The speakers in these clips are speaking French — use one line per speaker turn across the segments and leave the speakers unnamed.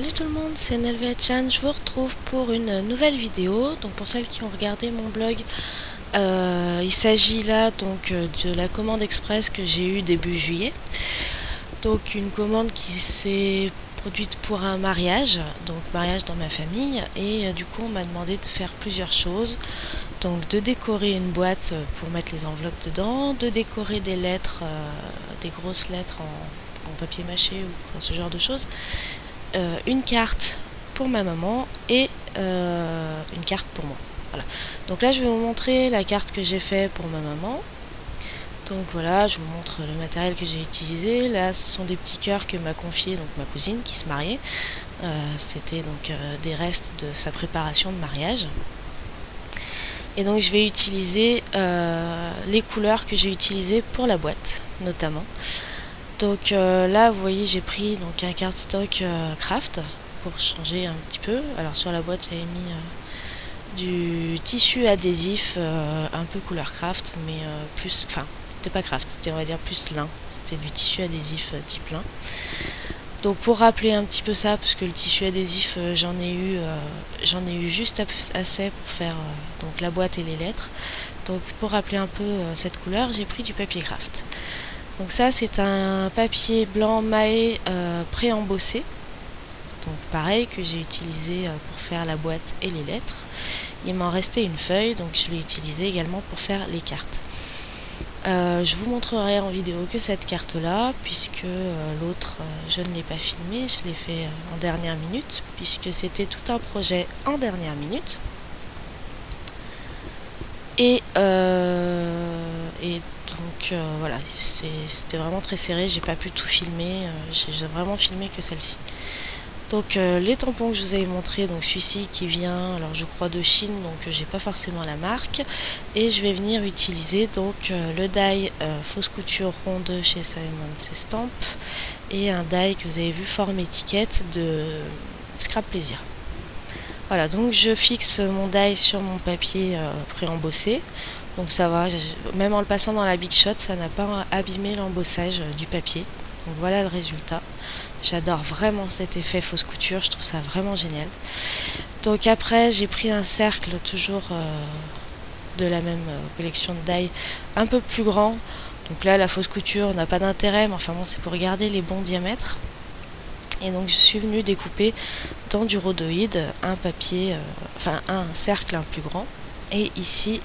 Salut tout le monde, c'est NLVHan, je vous retrouve pour une nouvelle vidéo. Donc pour celles qui ont regardé mon blog, il s'agit là donc de la commande express que j'ai eue début juillet. Donc une commande qui s'est produite pour un mariage, donc mariage dans ma famille, et du coup on m'a demandé de faire plusieurs choses. Donc de décorer une boîte pour mettre les enveloppes dedans, de décorer des lettres, des grosses lettres en papier mâché ou enfin, ce genre de choses. Une carte pour ma maman et une carte pour moi. Voilà. Donc là je vais vous montrer la carte que j'ai fait pour ma maman. Donc voilà, je vous montre le matériel que j'ai utilisé. Là ce sont des petits cœurs que m'a confié donc ma cousine qui se mariait. C'était donc des restes de sa préparation de mariage. Et donc je vais utiliser les couleurs que j'ai utilisées pour la boîte notamment. Donc là vous voyez j'ai pris donc un cardstock craft pour changer un petit peu. Alors sur la boîte j'avais mis du tissu adhésif un peu couleur craft, mais plus, enfin c'était pas craft, c'était on va dire plus lin, c'était du tissu adhésif type lin. Donc pour rappeler un petit peu ça, parce que le tissu adhésif j'en ai eu juste assez pour faire donc la boîte et les lettres. Donc pour rappeler un peu cette couleur, j'ai pris du papier craft. Donc ça c'est un papier blanc maé pré-embossé. Donc pareil que j'ai utilisé pour faire la boîte et les lettres. Il m'en restait une feuille, donc je l'ai utilisé également pour faire les cartes. Je vous montrerai en vidéo que cette carte là, puisque l'autre je ne l'ai pas filmé, je l'ai fait en dernière minute, puisque c'était tout un projet en dernière minute. Et donc voilà, c'était vraiment très serré, j'ai pas pu tout filmer, j'ai vraiment filmé que celle-ci. Donc les tampons que je vous avais montré, donc celui-ci qui vient, alors je crois de Chine, donc j'ai pas forcément la marque, et je vais venir utiliser donc le die fausse couture ronde chez Simon Stamp et un die que vous avez vu forme étiquette de Scrap Plaisir. Voilà, donc je fixe mon die sur mon papier pré-embossé, donc ça va, même en le passant dans la Big Shot, ça n'a pas abîmé l'embossage du papier. Donc voilà le résultat. J'adore vraiment cet effet fausse couture, je trouve ça vraiment génial. Donc après j'ai pris un cercle toujours de la même collection de die un peu plus grand. Donc là la fausse couture n'a pas d'intérêt, mais enfin bon c'est pour regarder les bons diamètres. Et donc je suis venue découper dans du rhodoïde un papier, enfin un cercle un plus grand. Et ici,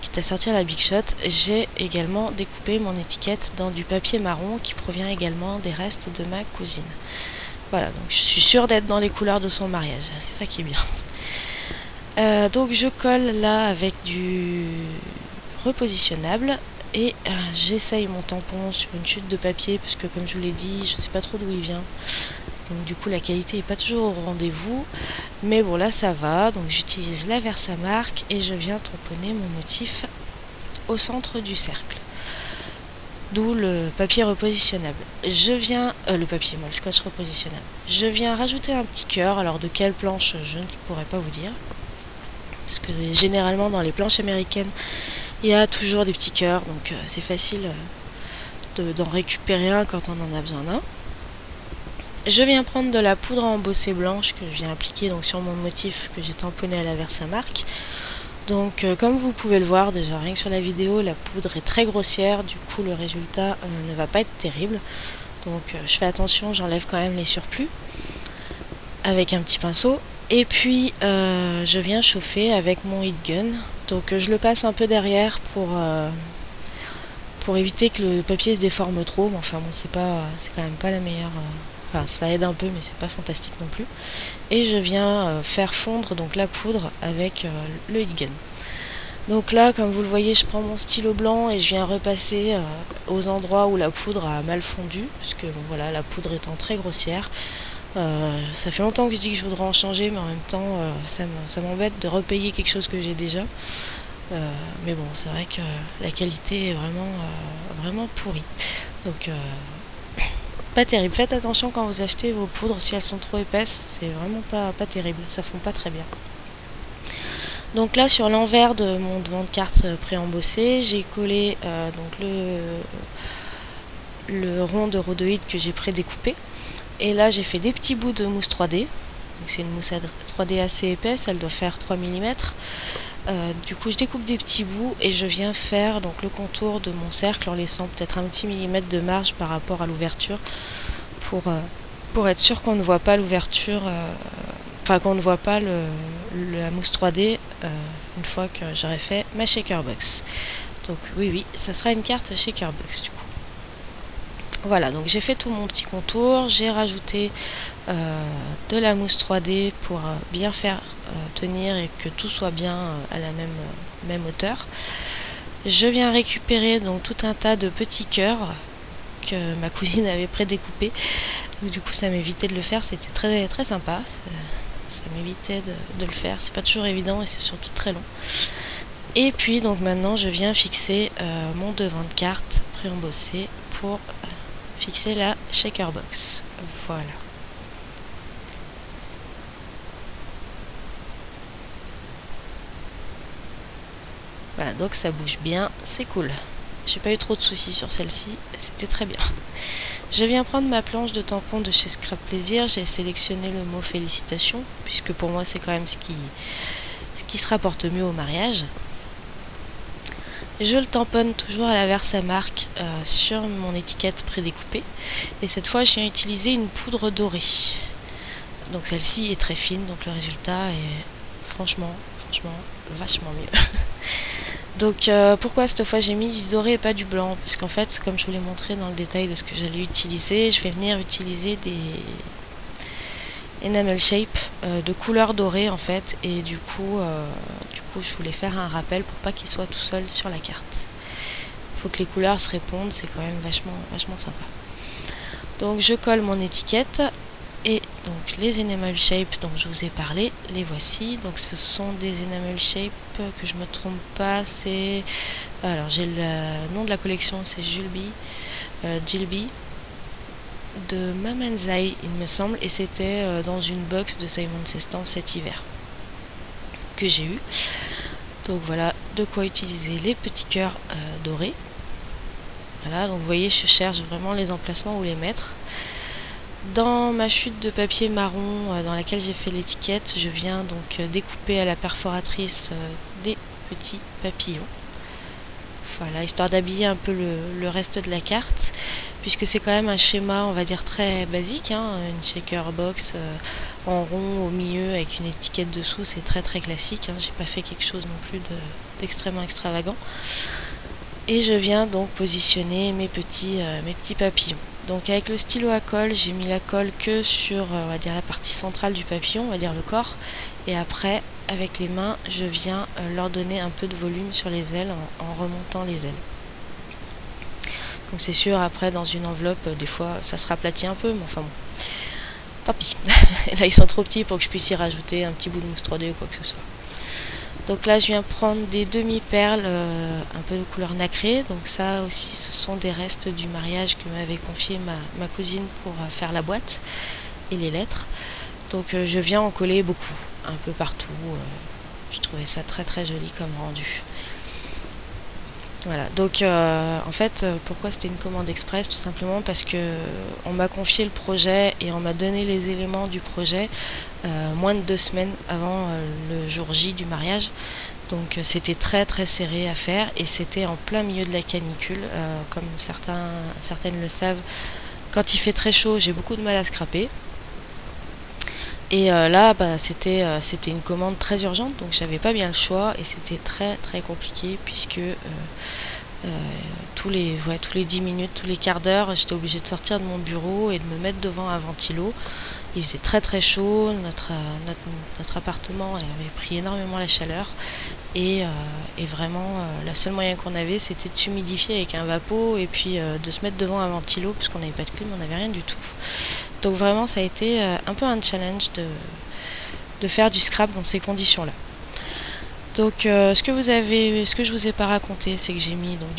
quitte à sortir la Big Shot, j'ai également découpé mon étiquette dans du papier marron qui provient également des restes de ma cousine. Voilà, donc je suis sûre d'être dans les couleurs de son mariage, c'est ça qui est bien. Donc je colle là avec du repositionnable et j'essaye mon tampon sur une chute de papier parce que comme je vous l'ai dit, je sais pas trop d'où il vient. Donc du coup la qualité n'est pas toujours au rendez-vous, mais bon là ça va. Donc j'utilise la Versamark et je viens tamponner mon motif au centre du cercle, d'où le papier repositionnable. Je viens le scotch repositionnable. Je viens rajouter un petit cœur. Alors de quelle planche je ne pourrais pas vous dire, parce que généralement dans les planches américaines il y a toujours des petits cœurs, donc c'est facile d'en récupérer un quand on en a besoin d'un. Je viens prendre de la poudre à embosser blanche que je viens appliquer donc sur mon motif que j'ai tamponné à la Versamark. Donc comme vous pouvez le voir déjà rien que sur la vidéo, la poudre est très grossière, du coup le résultat ne va pas être terrible. Donc je fais attention, j'enlève quand même les surplus avec un petit pinceau. Et puis je viens chauffer avec mon heat gun. Donc je le passe un peu derrière pour éviter que le papier se déforme trop. Mais enfin bon, c'est quand même pas la meilleure. Enfin, ça aide un peu, mais c'est pas fantastique non plus. Et je viens faire fondre donc la poudre avec le heat gun. Donc là, comme vous le voyez, je prends mon stylo blanc et je viens repasser aux endroits où la poudre a mal fondu, puisque bon, voilà, la poudre étant très grossière. Ça fait longtemps que je dis que je voudrais en changer, mais en même temps, ça m'embête de repayer quelque chose que j'ai déjà. Mais bon, c'est vrai que la qualité est vraiment pourrie. Donc pas terrible. Faites attention quand vous achetez vos poudres, si elles sont trop épaisses, c'est vraiment pas terrible, ça fond pas très bien. Donc là sur l'envers de mon devant de carte pré-embossé, j'ai collé donc le rond de rhodoïde que j'ai pré-découpé. Et là j'ai fait des petits bouts de mousse 3D. C'est une mousse 3D assez épaisse, elle doit faire 3 mm. Du coup je découpe des petits bouts et je viens faire donc le contour de mon cercle en laissant peut-être un petit millimètre de marge par rapport à l'ouverture pour être sûr qu'on ne voit pas l'ouverture, enfin qu'on ne voit pas la mousse 3D une fois que j'aurai fait ma shaker box. Donc oui, ça sera une carte shaker box du coup. Voilà, donc j'ai fait tout mon petit contour, j'ai rajouté de la mousse 3D pour bien faire tenir et que tout soit bien à la même hauteur. Je viens récupérer donc tout un tas de petits cœurs que ma cousine avait prédécoupés. Donc du coup ça m'évitait de le faire, c'était très très sympa, ça m'évitait de le faire, c'est pas toujours évident et c'est surtout très long. Et puis donc maintenant je viens fixer mon devant de carte pré-embossé pour fixer la shaker box. Voilà. Voilà, donc ça bouge bien, c'est cool. J'ai pas eu trop de soucis sur celle-ci, c'était très bien. Je viens prendre ma planche de tampon de chez Scrap Plaisir, j'ai sélectionné le mot félicitations, puisque pour moi c'est quand même ce qui se rapporte mieux au mariage. Je le tamponne toujours à la Versamark sur mon étiquette prédécoupée. Et cette fois, je viens utiliser une poudre dorée. Donc celle-ci est très fine, donc le résultat est franchement vachement mieux. Donc pourquoi cette fois j'ai mis du doré et pas du blanc? Parce qu'en fait, comme je vous l'ai montré dans le détail de ce que j'allais utiliser, je vais venir utiliser des enamel shape de couleur dorée en fait, et du coup je voulais faire un rappel pour pas qu'il soit tout seul sur la carte. Il faut que les couleurs se répondent, c'est quand même vachement sympa. Donc je colle mon étiquette et donc les enamel shape dont je vous ai parlé, les voici. Donc ce sont des enamel shape que je me trompe pas, c'est alors j'ai le nom de la collection, c'est Gilby de Mamanzai il me semble, et c'était dans une box de Simon Sestan cet hiver que j'ai eu. Donc voilà de quoi utiliser les petits cœurs dorés. Voilà, donc vous voyez, je cherche vraiment les emplacements où les mettre. Dans ma chute de papier marron dans laquelle j'ai fait l'étiquette, je viens donc découper à la perforatrice des petits papillons. Voilà, histoire d'habiller un peu le reste de la carte, puisque c'est quand même un schéma, on va dire, très basique, hein, une shaker box en rond au milieu avec une étiquette dessous, c'est très classique, hein, j'ai pas fait quelque chose non plus d'extrêmement extravagant. Et je viens donc positionner mes petits papillons. Donc avec le stylo à colle, j'ai mis la colle que sur on va dire la partie centrale du papillon, on va dire le corps, et après avec les mains je viens leur donner un peu de volume sur les ailes en remontant les ailes. Donc c'est sûr, après dans une enveloppe des fois ça se raplatit un peu, mais enfin bon, tant pis. Là ils sont trop petits pour que je puisse y rajouter un petit bout de mousse 3D ou quoi que ce soit. Donc là je viens prendre des demi-perles un peu de couleur nacrée, donc ça aussi ce sont des restes du mariage que m'avait confié ma cousine pour faire la boîte et les lettres. Donc je viens en coller beaucoup, un peu partout, je trouvais ça très joli comme rendu. Voilà, donc en fait pourquoi c'était une commande express? Tout simplement parce que on m'a confié le projet et on m'a donné les éléments du projet moins de 2 semaines avant le jour J du mariage. Donc c'était très serré à faire et c'était en plein milieu de la canicule. Comme certaines le savent, quand il fait très chaud j'ai beaucoup de mal à scraper. Et là c'était une commande très urgente, donc j'avais pas bien le choix et c'était très compliqué puisque tous les 10 minutes, tous les quarts d'heure, j'étais obligée de sortir de mon bureau et de me mettre devant un ventilo. Il faisait très chaud, notre appartement avait pris énormément la chaleur et vraiment la seule moyen qu'on avait c'était de s'humidifier avec un vapeau et puis de se mettre devant un ventilo parce qu'on n'avait pas de clim, on n'avait rien du tout. Donc vraiment ça a été un peu un challenge de faire du scrap dans ces conditions là. Donc ce que je vous ai pas raconté, c'est que j'ai mis donc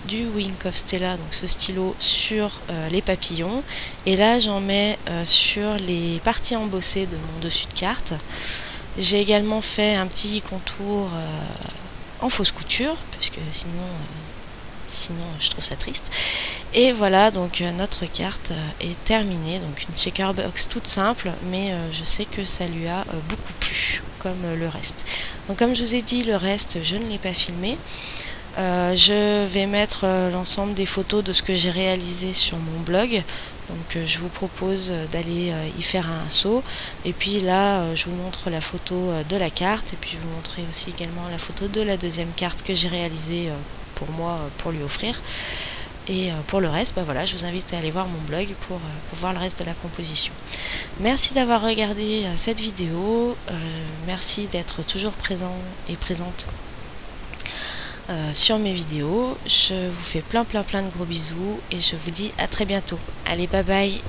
du Wink of Stella, donc ce stylo, sur les papillons, et là j'en mets sur les parties embossées de mon dessus de carte. J'ai également fait un petit contour en fausse couture, parce que sinon je trouve ça triste. Et voilà, donc notre carte est terminée. Donc une checker box toute simple, mais je sais que ça lui a beaucoup plu, comme le reste. Donc comme je vous ai dit, le reste, je ne l'ai pas filmé. Je vais mettre l'ensemble des photos de ce que j'ai réalisé sur mon blog. Donc je vous propose d'aller y faire un saut. Et puis là, je vous montre la photo de la carte. Et puis je vous montrer aussi également la photo de la deuxième carte que j'ai réalisée pour moi, pour lui offrir. Et pour le reste, bah voilà, je vous invite à aller voir mon blog pour voir le reste de la composition. Merci d'avoir regardé cette vidéo. Merci d'être toujours présent et présente sur mes vidéos. Je vous fais plein de gros bisous et je vous dis à très bientôt. Allez, bye bye.